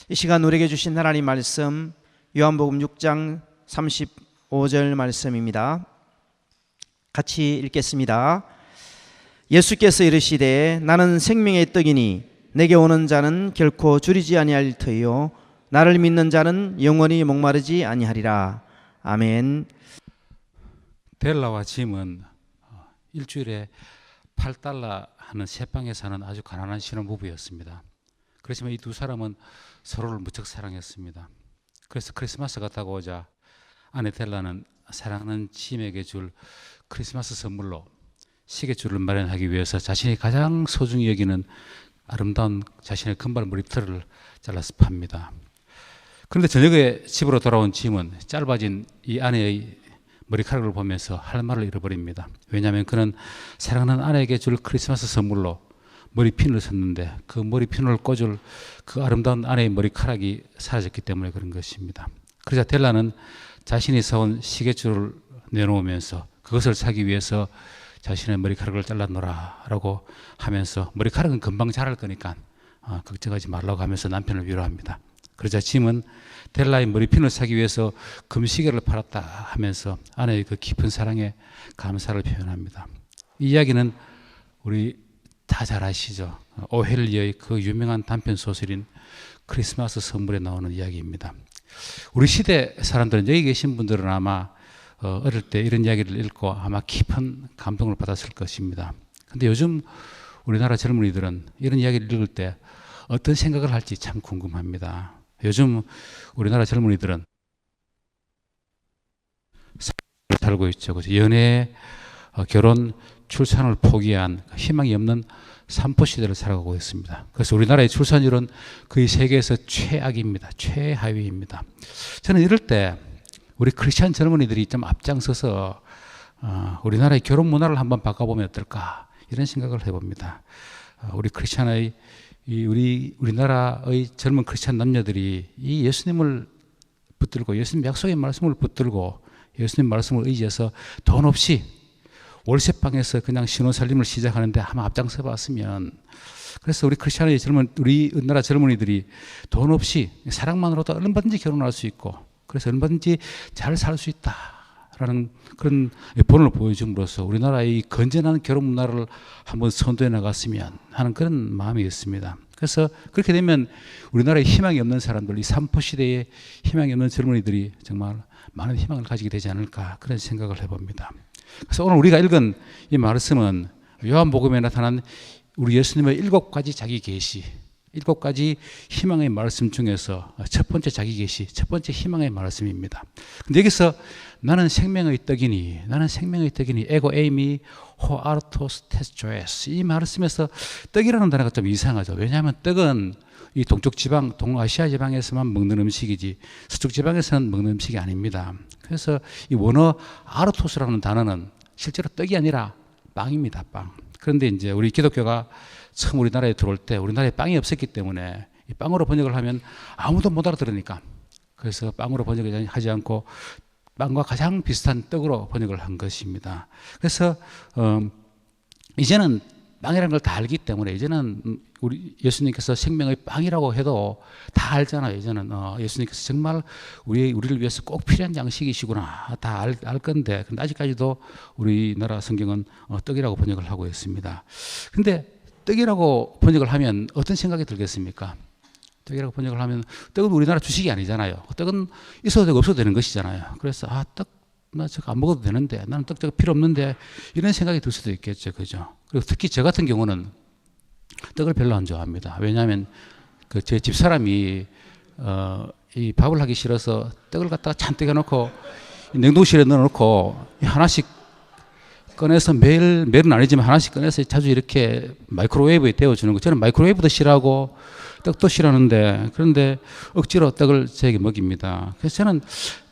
이 시간 우리에게 주신 하나님 말씀 요한복음 6장 35절 말씀입니다. 같이 읽겠습니다. 예수께서 이르시되 나는 생명의 떡이니 내게 오는 자는 결코 줄이지 아니할 터이요 나를 믿는 자는 영원히 목마르지 아니하리라. 아멘. 델라와 짐은 일주일에 $8 하는 새방에 사는 아주 가난한 신혼부부였습니다. 그렇지만 이 두 사람은 서로를 무척 사랑했습니다. 그래서 크리스마스가 다가오자 아내 델라는 사랑하는 짐에게 줄 크리스마스 선물로 시계줄을 마련하기 위해서 자신이 가장 소중히 여기는 아름다운 자신의 금발 머리털을 잘라서 팝니다. 그런데 저녁에 집으로 돌아온 짐은 짧아진 이 아내의 머리카락을 보면서 할 말을 잃어버립니다. 왜냐하면 그는 사랑하는 아내에게 줄 크리스마스 선물로 머리핀을 샀는데 그 머리핀을 꽂을 그 아름다운 아내의 머리카락이 사라졌기 때문에 그런 것입니다. 그러자 델라는 자신이 사온 시계줄을 내놓으면서 그것을 사기 위해서 자신의 머리카락을 잘라놓으라 라고 하면서 머리카락은 금방 자랄 거니까 걱정하지 말라고 하면서 남편을 위로합니다. 그러자 짐은 델라의 머리핀을 사기 위해서 금시계를 팔았다 하면서 아내의 그 깊은 사랑에 감사를 표현합니다. 이 이야기는 우리 다 잘 아시죠? 오헬리어의 그 유명한 단편 소설인 크리스마스 선물에 나오는 이야기입니다. 우리 시대 사람들은, 여기 계신 분들은 아마 어릴 때 이런 이야기를 읽고 아마 깊은 감동을 받았을 것입니다. 그런데 요즘 우리나라 젊은이들은 이런 이야기를 읽을 때 어떤 생각을 할지 참 궁금합니다. 요즘 우리나라 젊은이들은 살고 있죠. 그렇죠? 연애, 결혼, 출산을 포기한 희망이 없는 산포 시대를 살아가고 있습니다. 그래서 우리나라의 출산율은 거의 세계에서 최악입니다. 최하위입니다. 저는 이럴 때 우리 크리스찬 젊은이들이 좀 앞장서서 우리나라의 결혼 문화를 한번 바꿔보면 어떨까, 이런 생각을 해봅니다. 우리 크리스찬의 우리나라의 젊은 크리스찬 남녀들이 이 예수님을 붙들고 예수님 약속의 말씀을 붙들고 예수님 말씀을 의지해서 돈 없이 월세방에서 그냥 신혼살림을 시작하는데 한번 앞장서 봤으면, 그래서 우리 크리스찬의 우리 우리나라 젊은이들이 돈 없이 사랑만으로도 얼마든지 결혼할 수 있고 그래서 얼마든지 잘 살 수 있다라는 그런 본을 보여줌으로써 우리나라의 건전한 결혼 문화를 한번 선도해 나갔으면 하는 그런 마음이 있습니다. 그래서 그렇게 되면 우리나라에 희망이 없는 사람들, 이 산포 시대에 희망이 없는 젊은이들이 정말 많은 희망을 가지게 되지 않을까, 그런 생각을 해봅니다. 그래서 오늘 우리가 읽은 이 말씀은 요한복음에 나타난 우리 예수님의 7가지 자기 계시, 7가지 희망의 말씀 중에서 첫 번째 자기 계시, 첫 번째 희망의 말씀입니다. 근데 여기서 나는 생명의 떡이니, 나는 생명의 떡이니 에고 에이미 호 아르토스 테스조에스, 이 말씀에서 떡이라는 단어가 좀 이상하죠. 왜냐하면 떡은 이 동쪽 지방, 동아시아 지방에서만 먹는 음식이지 서쪽 지방에서는 먹는 음식이 아닙니다. 그래서 이 원어 아르토스라는 단어는 실제로 떡이 아니라 빵입니다. 빵. 그런데 이제 우리 기독교가 처음 우리나라에 들어올 때 우리나라에 빵이 없었기 때문에 이 빵으로 번역을 하면 아무도 못 알아들으니까, 그래서 빵으로 번역을 하지 않고 빵과 가장 비슷한 떡으로 번역을 한 것입니다. 그래서 이제는 빵이라는 걸 다 알기 때문에 이제는 우리 예수님께서 생명의 빵이라고 해도 다 알잖아요. 이제는 예수님께서 정말 우리를 위해서 꼭 필요한 양식이시구나 다 알 건데, 근데 아직까지도 우리나라 성경은 떡이라고 번역을 하고 있습니다. 근데 떡이라고 번역을 하면 어떤 생각이 들겠습니까? 떡이라고 번역을 하면 떡은 우리나라 주식이 아니잖아요. 떡은 있어도 되고 없어도 되는 것이잖아요. 그래서 떡 나 저거 안 먹어도 되는데, 나는 떡 저거 필요 없는데, 이런 생각이 들 수도 있겠죠. 그죠? 그리고 특히 저 같은 경우는 떡을 별로 안 좋아합니다. 왜냐하면 제 집사람이 이 밥을 하기 싫어서 떡을 갖다가 잔뜩 해놓고 냉동실에 넣어놓고 하나씩 꺼내서 매일은 아니지만 하나씩 꺼내서 자주 이렇게 마이크로웨이브에 데워주는 거. 저는 마이크로웨이브도 싫어하고 떡도 싫어하는데, 그런데 억지로 떡을 저에게 먹입니다. 그래서 저는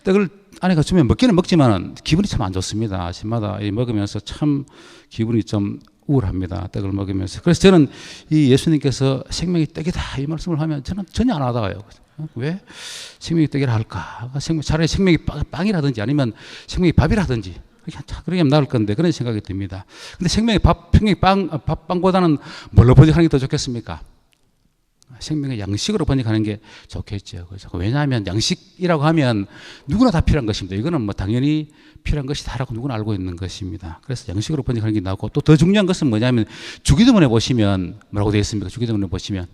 떡을 아내가 주면 먹기는 먹지만 기분이 참 안 좋습니다. 아침마다 먹으면서 참 기분이 좀 우울합니다. 떡을 먹으면서. 그래서 저는 이 예수님께서 생명이 떡이다 이 말씀을 하면 저는 전혀 안 와닿아요. 왜 생명이 떡이라 할까? 차라리 생명이 빵이라든지 아니면 생명이 밥이라든지 그렇게 하면 나을 건데, 그런 생각이 듭니다. 근데 생명의 밥, 생명의 빵보다는 뭘로 번역하는 게 더 좋겠습니까? 생명의 양식으로 번역하는 게 좋겠죠. 그죠? 왜냐하면 양식이라고 하면 누구나 다 필요한 것입니다. 이거는 뭐 당연히 필요한 것이다라고 누구나 알고 있는 것입니다. 그래서 양식으로 번역하는 게 나오고 또 더 중요한 것은 뭐냐면 주기도문에 보시면 뭐라고 되어 있습니까? 주기도문에 보시면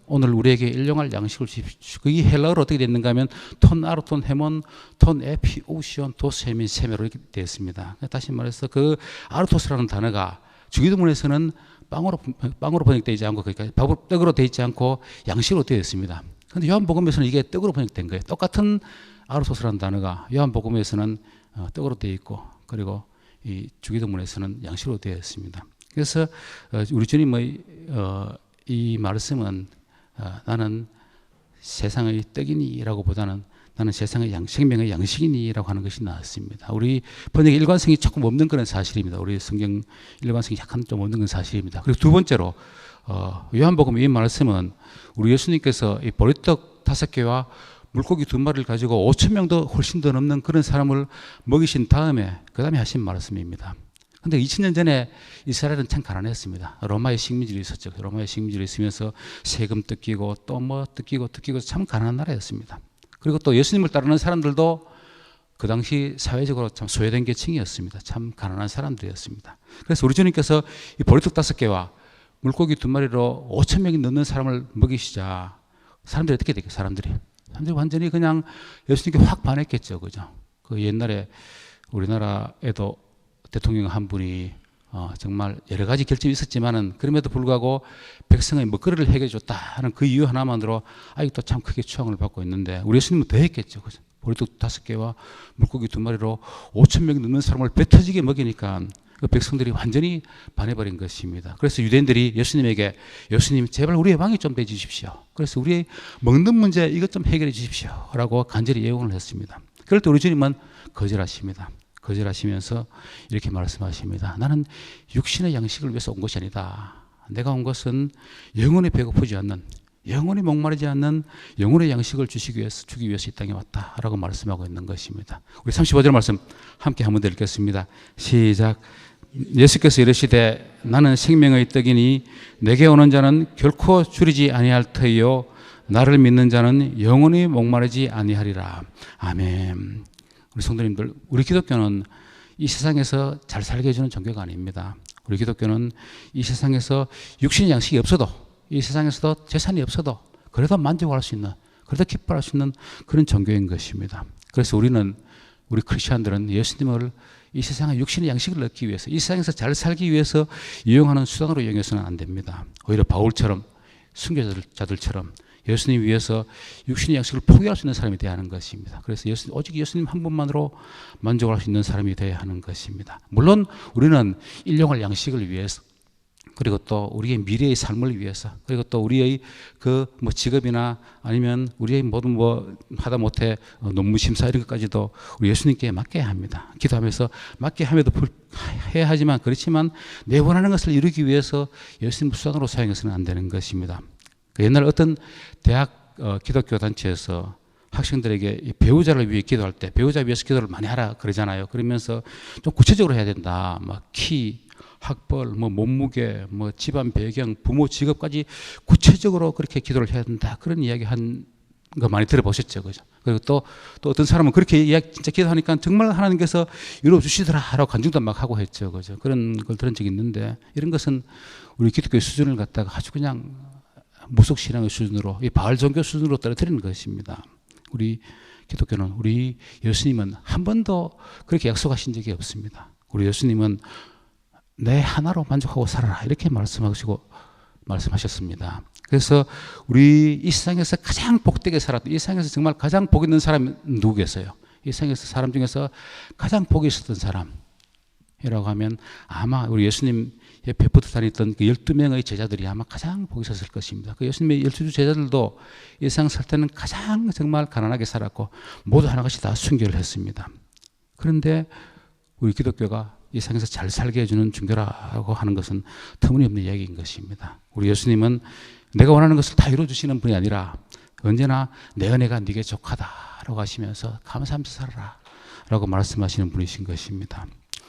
오늘 우리에게 일용할 양식을 주십시오. 그게 헬라어로 어떻게 됐는가 하면 톤 아르톤 헤몬 톤 에피 오시온 도세민 세메로 이렇게 되어 있습니다. 다시 말해서 그 아르토스라는 단어가 주기도문에서는 빵으로 번역되지 않고 그러니까 떡으로 되어 있지 않고 양식으로 되어 있습니다. 그런데 요한복음에서는 이게 떡으로 번역된 거예요. 똑같은 아르토스라는 단어가 요한복음에서는 떡으로 되어 있고 그리고 이 주기도문에서는 양식으로 되어 있습니다. 그래서 우리 주님의 이 말씀은 나는 세상의 떡이니라고 보다는 나는 세상의 생명의 양식이니라고 하는 것이 나왔습니다. 우리 번역의 일관성이 조금 없는 그런 사실입니다. 우리 성경 일관성이 약간 좀 없는 건 사실입니다. 그리고 두 번째로 요한복음 이 말씀은 우리 예수님께서 이 보리떡 5개와 물고기 2마리를 가지고 5천 명도 훨씬 더 넘는 그런 사람을 먹이신 다음에 그 다음에 하신 말씀입니다. 근데 2000년 전에 이스라엘은 참 가난했습니다. 로마의 식민지로 있었죠. 로마의 식민지로 있으면서 세금 뜯기고 또 뭐 뜯기고 참 가난한 나라였습니다. 그리고 또 예수님을 따르는 사람들도 그 당시 사회적으로 참 소외된 계층이었습니다. 참 가난한 사람들이었습니다. 그래서 우리 주님께서 이 보리떡 5개와 물고기 2마리로 5천 명이 넘는 사람을 먹이시자 사람들이 어떻게 되겠어요? 사람들이 완전히 그냥 예수님께 확 반했겠죠. 그죠? 그 옛날에 우리나라에도 대통령 한 분이 정말 여러 가지 결점이 있었지만은 그럼에도 불구하고 백성의 먹거리를 해결해 줬다 하는 그 이유 하나만으로 아직도 참 크게 추앙을 받고 있는데 우리 예수님은 더 했겠죠. 보리떡 5개와 물고기 2마리로 5천 명이 넘는 사람을 배 터지게 먹이니까 그 백성들이 완전히 반해버린 것입니다. 그래서 유대인들이 예수님에게 예수님 제발 우리의 왕이 좀 돼 주십시오. 그래서 우리의 먹는 문제 이것 좀 해결해 주십시오 라고 간절히 예언을 했습니다. 그럴 때 우리 주님은 거절하십니다. 거절하시면서 이렇게 말씀하십니다. 나는 육신의 양식을 위해서 온 것이 아니다. 내가 온 것은 영혼이 배고프지 않는 영혼이 목마르지 않는 영혼의 양식을 주기 위해서 이 땅에 왔다라고 말씀하고 있는 것입니다. 우리 35절 말씀 함께 한번 더 읽겠습니다. 시작. 예수께서 이르시되 나는 생명의 떡이니 내게 오는 자는 결코 줄이지 아니할 터이요 나를 믿는 자는 영원히 목마르지 아니하리라. 아멘. 우리 성도님들, 우리 기독교는 이 세상에서 잘 살게 해주는 종교가 아닙니다. 우리 기독교는 이 세상에서 육신의 양식이 없어도 이 세상에서도 재산이 없어도 그래도 만족할 수 있는 그래도 기뻐할 수 있는 그런 종교인 것입니다. 그래서 우리 크리스천들은 예수님을 이 세상의 육신의 양식을 얻기 위해서 이 세상에서 잘 살기 위해서 이용하는 수단으로 이용해서는 안 됩니다. 오히려 바울처럼 순교자들처럼 예수님 위해서 육신의 양식을 포기할 수 있는 사람이 되어야 하는 것입니다. 그래서 오직 예수님 한 분만으로 만족할 수 있는 사람이 되어야 하는 것입니다. 물론 우리는 일용할 양식을 위해서 그리고 또 우리의 미래의 삶을 위해서 그리고 또 우리의 그 뭐 직업이나 아니면 우리의 모든 뭐 하다못해 논문 심사 이런 것까지도 우리 예수님께 맡겨야 합니다. 기도하면서 맡겨야 함에도 해야 하지만 그렇지만 내 원하는 것을 이루기 위해서 예수님 수단으로 사용해서는 안 되는 것입니다. 옛날 어떤 대학 기독교 단체에서 학생들에게 배우자를 위해 기도할 때 배우자 위해서 기도를 많이 하라 그러잖아요. 그러면서 좀 구체적으로 해야 된다. 막 키, 학벌, 뭐 몸무게, 뭐 집안 배경, 부모 직업까지 구체적으로 그렇게 기도를 해야 된다. 그런 이야기 한 거 많이 들어보셨죠, 그죠? 그리고 또 어떤 사람은 그렇게 이야기 진짜 기도하니까 정말 하나님께서 이루어 주시더라라고 간증도 막 하고 했죠, 그죠? 그런 걸 들은 적이 있는데 이런 것은 우리 기독교의 수준을 갖다가 아주 그냥 무속 신앙의 수준으로 이 바알 종교 수준으로 떨어뜨리는 것입니다. 우리 기독교는 우리 예수님은 한 번도 그렇게 약속하신 적이 없습니다. 우리 예수님은 내 하나로 만족하고 살아라 이렇게 말씀하셨습니다. 그래서 우리 이 세상에서 가장 복되게 살았던 이 세상에서 정말 가장 복 있는 사람이 누구겠어요? 이 세상에서 사람 중에서 가장 복이 있었던 사람이라고 하면 아마 우리 예수님 옆에 붙어 다녔던 그 12명의 제자들이 아마 가장 복이 있었을 것입니다. 그 예수님의 12주 제자들도 이 세상 살 때는 가장 정말 가난하게 살았고 모두 하나같이 다 순교를 했습니다. 그런데 우리 기독교가 이 세상에서 잘 살게 해주는 종교라고 하는 것은 터무니없는 이야기인 것입니다. 우리 예수님은 내가 원하는 것을 다 이루어주시는 분이 아니라 언제나 내 은혜가 네게 족하다라고 하시면서 감사하면서 살아라 라고 말씀하시는 분이신 것입니다.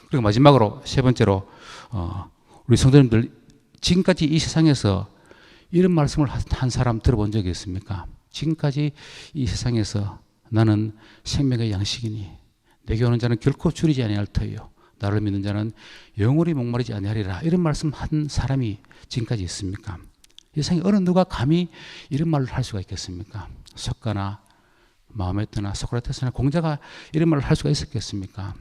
그리고 마지막으로 세 번째로 우리 성도님들 지금까지 이 세상에서 이런 말씀을 한 사람 들어본 적이 있습니까? 지금까지 이 세상에서 나는 생명의 양식이니 내게 오는 자는 결코 줄이지 아니할 터이요 나를 믿는 자는 영원히 목마르지 아니하리라. 이런 말씀 한 사람이 지금까지 있습니까? 이 세상에 어느 누가 감히 이런 말을 할 수가 있겠습니까? 석가나 마호메트나 소크라테스나 공자가 이런 말을 할 수가 있었겠습니까?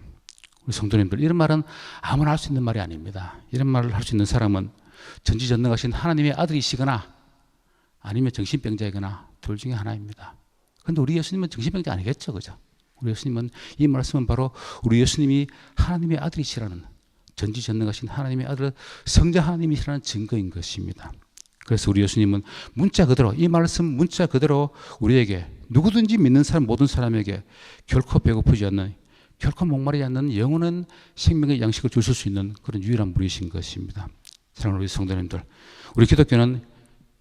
우리 성도님들, 이런 말은 아무나 할 수 있는 말이 아닙니다. 이런 말을 할 수 있는 사람은 전지전능하신 하나님의 아들이시거나 아니면 정신병자이거나 둘 중에 하나입니다. 그런데 우리 예수님은 정신병자 아니겠죠, 그죠? 우리 예수님은, 이 말씀은 바로 우리 예수님이 하나님의 아들이시라는, 전지전능하신 하나님의 아들, 성자 하나님이시라는 증거인 것입니다. 그래서 우리 예수님은 문자 그대로, 이 말씀 문자 그대로 우리에게, 누구든지 믿는 사람, 모든 사람에게 결코 배고프지 않는, 결코 목마르지 않는 영원한 생명의 양식을 주실 수 있는 그런 유일한 분이신 것입니다. 사랑하는 우리 성도님들, 우리 기독교는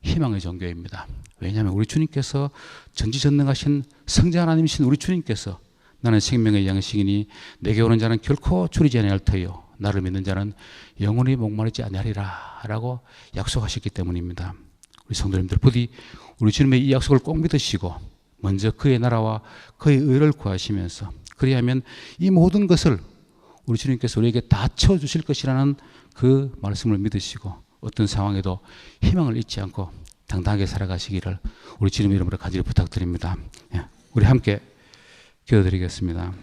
희망의 종교입니다. 왜냐하면 우리 주님께서, 전지전능하신 성자 하나님이신 우리 주님께서 나는 생명의 양식이니 내게 오는 자는 결코 줄이지 아니할 터이요 나를 믿는 자는 영원히 목마르지 아니하리라 라고 약속하셨기 때문입니다. 우리 성도님들, 부디 우리 주님의 이 약속을 꼭 믿으시고 먼저 그의 나라와 그의 의를 구하시면서, 그리하면 이 모든 것을 우리 주님께서 우리에게 다 채워주실 것이라는 그 말씀을 믿으시고 어떤 상황에도 희망을 잊지 않고 당당하게 살아가시기를 우리 주님의 이름으로 간절히 부탁드립니다. 우리 함께 기도드리겠습니다.